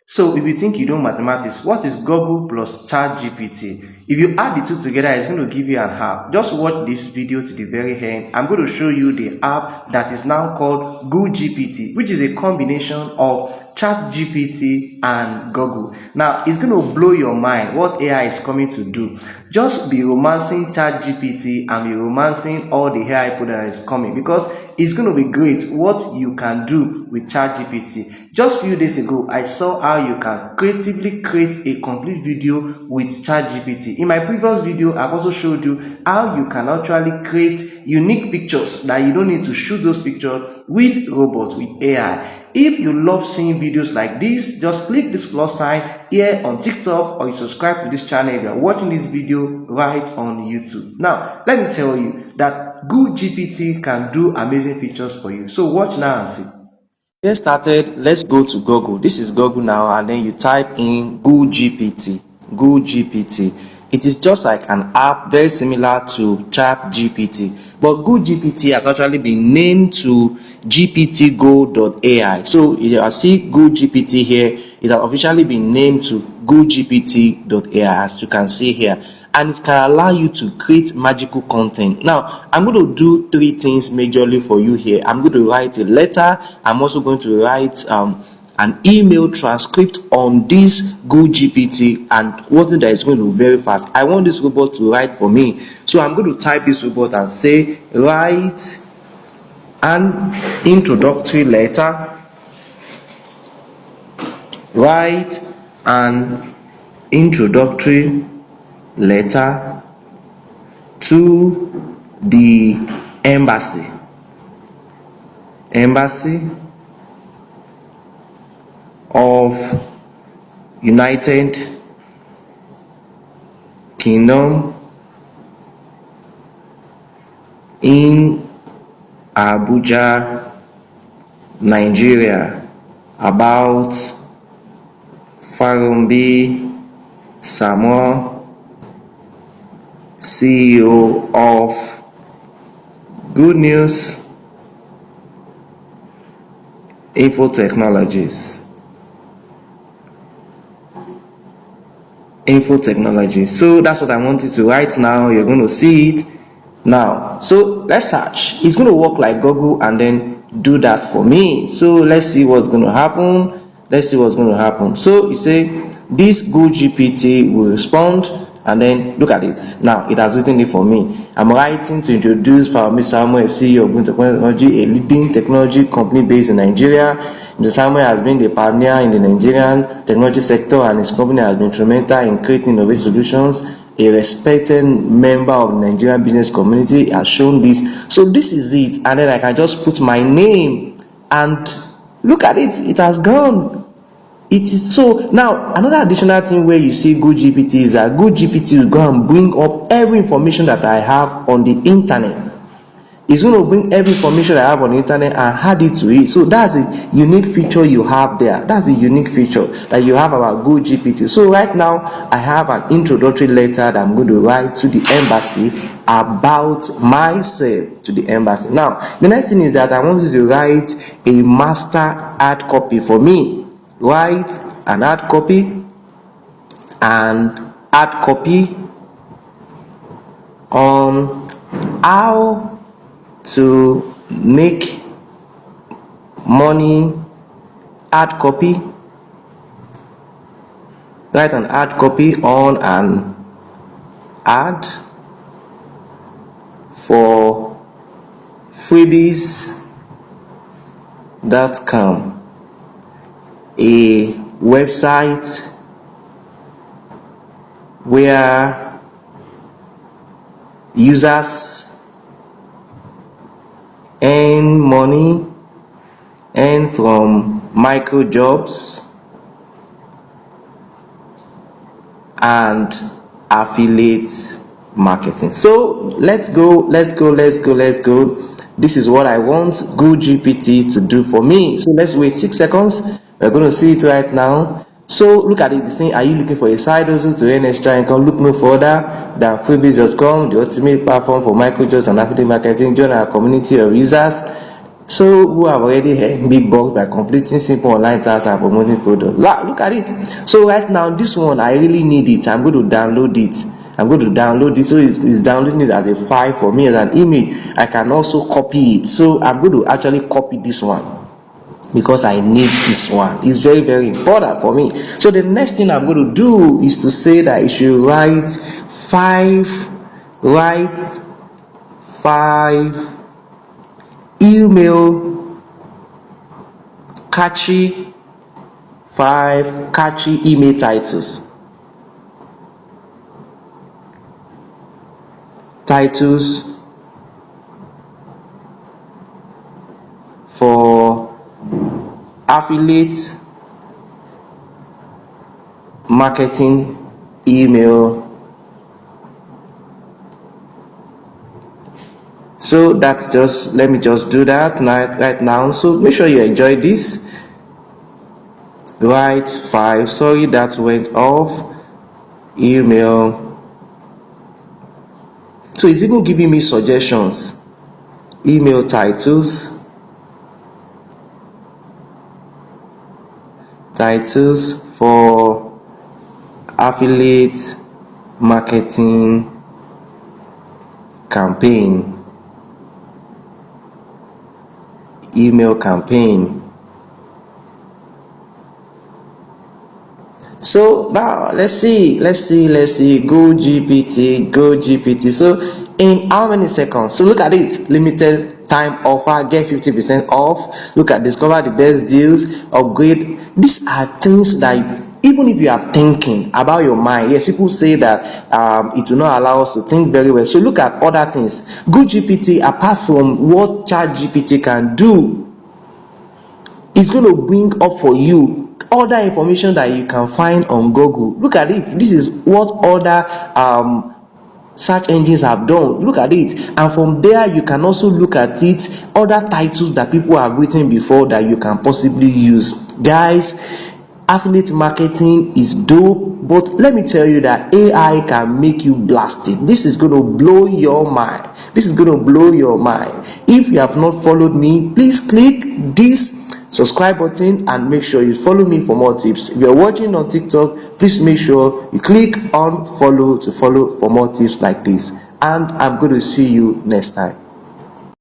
So if you think you know mathematics, what is Google plus ChatGPT? If you add the two together, it's going to give you an app. Just watch this video to the very end. I'm going to show you the app that is now called GooGPT, which is a combination of ChatGPT and Google. Now, it's going to blow your mind what AI is coming to do. Just be romancing ChatGPT and be romancing all the AI product that is coming, because it's going to be great what you can do with ChatGPT. Just a few days ago, I saw how you can creatively create a complete video with ChatGPT. In my previous video, I've also showed you how you can actually create unique pictures that you don't need to shoot those pictures with robots, with AI. If you love seeing videos like this, just click this plus sign here on TikTok, or you subscribe to this channel if you are watching this video right on YouTube. Now, let me tell you that GooGPT can do amazing features for you. So watch now and see. Get started, let's go to Google. This is Google now, and then you type in GooGPT. GooGPT. It is just like an app very similar to ChatGPT, but GooGPT has actually been named to GPTGo.ai. So you see GooGPT here, it has officially been named to GooGPT.ai, as you can see here, and it can allow you to create magical content. Now, I'm going to do three things majorly for you here. I'm going to write a letter. I'm also going to write an email transcript on this GooGPT, and one thing that is going to be very fast. I want this robot to write for me, so I'm going to type this robot and say, write an introductory letter. Write an introductory letter to the embassy of United Kingdom in Abuja, Nigeria, about Farumbi Samuel, CEO of Good News Info Technologies. So that's what I want you to write now. You're going to see it now. So let's search. It's going to work like Google and then do that for me. So let's see what's going to happen. So you say this GooGPT will respond, and then look at it. Now it has written it for me. I'm writing to introduce Farumi Samuel, CEO of Good Technology, a leading technology company based in Nigeria. Mr. Samuel has been the pioneer in the Nigerian technology sector, and his company has been instrumental in creating innovative solutions. A respected member of the Nigerian business community has shown this. So this is it, and then I can just put my name, and look at it. It has gone. It is so. Now another additional thing where you see GooGPT is that GooGPT will go and bring up every information that I have on the internet. It's going to bring every information I have on the internet and add it to it. So that's a unique feature you have there. That's a unique feature that you have about GooGPT. So right now I have an introductory letter that I'm going to write to the embassy about myself to the embassy. Now the next thing is that I want you to write a master hard copy for me. Write an hard copy on how to make money. Hard copy. Write an hard copy on an ad for freebies.com, a website where users earn money, earn from micro jobs and affiliate marketing. So let's go. This is what I want GooGPT to do for me. So let's wait 6 seconds. We're going to see it right now. So look at it. It's saying, are you looking for a side hustle to earn extra income? Look no further than freebies.com, the ultimate platform for microjobs and affiliate marketing. Join our community of users So who have already earned big bucks by completing simple online tasks and promoting products. Look at it. So right now, this one I really need it. I'm going to download it. I'm going to download it. So it's downloading it as a file for me as an image. I can also copy it. So I'm going to actually copy this one because I need this one. It's very, very important for me. So the next thing I'm going to do is to say that I should write five email catchy email titles for affiliate marketing email. So that's just, let me just do that right now. So make sure you enjoy this. Write 5, sorry, that went off, email. So it's even giving me suggestions. Email titles for affiliate marketing campaign, email campaign. So now let's see GooGPT. So in how many seconds? So look at it, limited time offer, get 50% off. Look at discover the best deals, upgrade. These are things that even if you are thinking about your mind, yes, people say that it will not allow us to think very well. So look at other things. GooGPT, apart from what ChatGPT can do, it's going to bring up for you other information that you can find on Google. Look at it. This is what other search engines have done. Look at it, and from there you can also look at it, other titles that people have written before that you can possibly use. Guys, affiliate marketing is dope, but let me tell you that AI can make you blast it. This is going to blow your mind. If you have not followed me, please click this subscribe button and make sure you follow me for more tips. If you're watching on TikTok, please make sure you click on follow to follow for more tips like this, and I'm going to see you next time.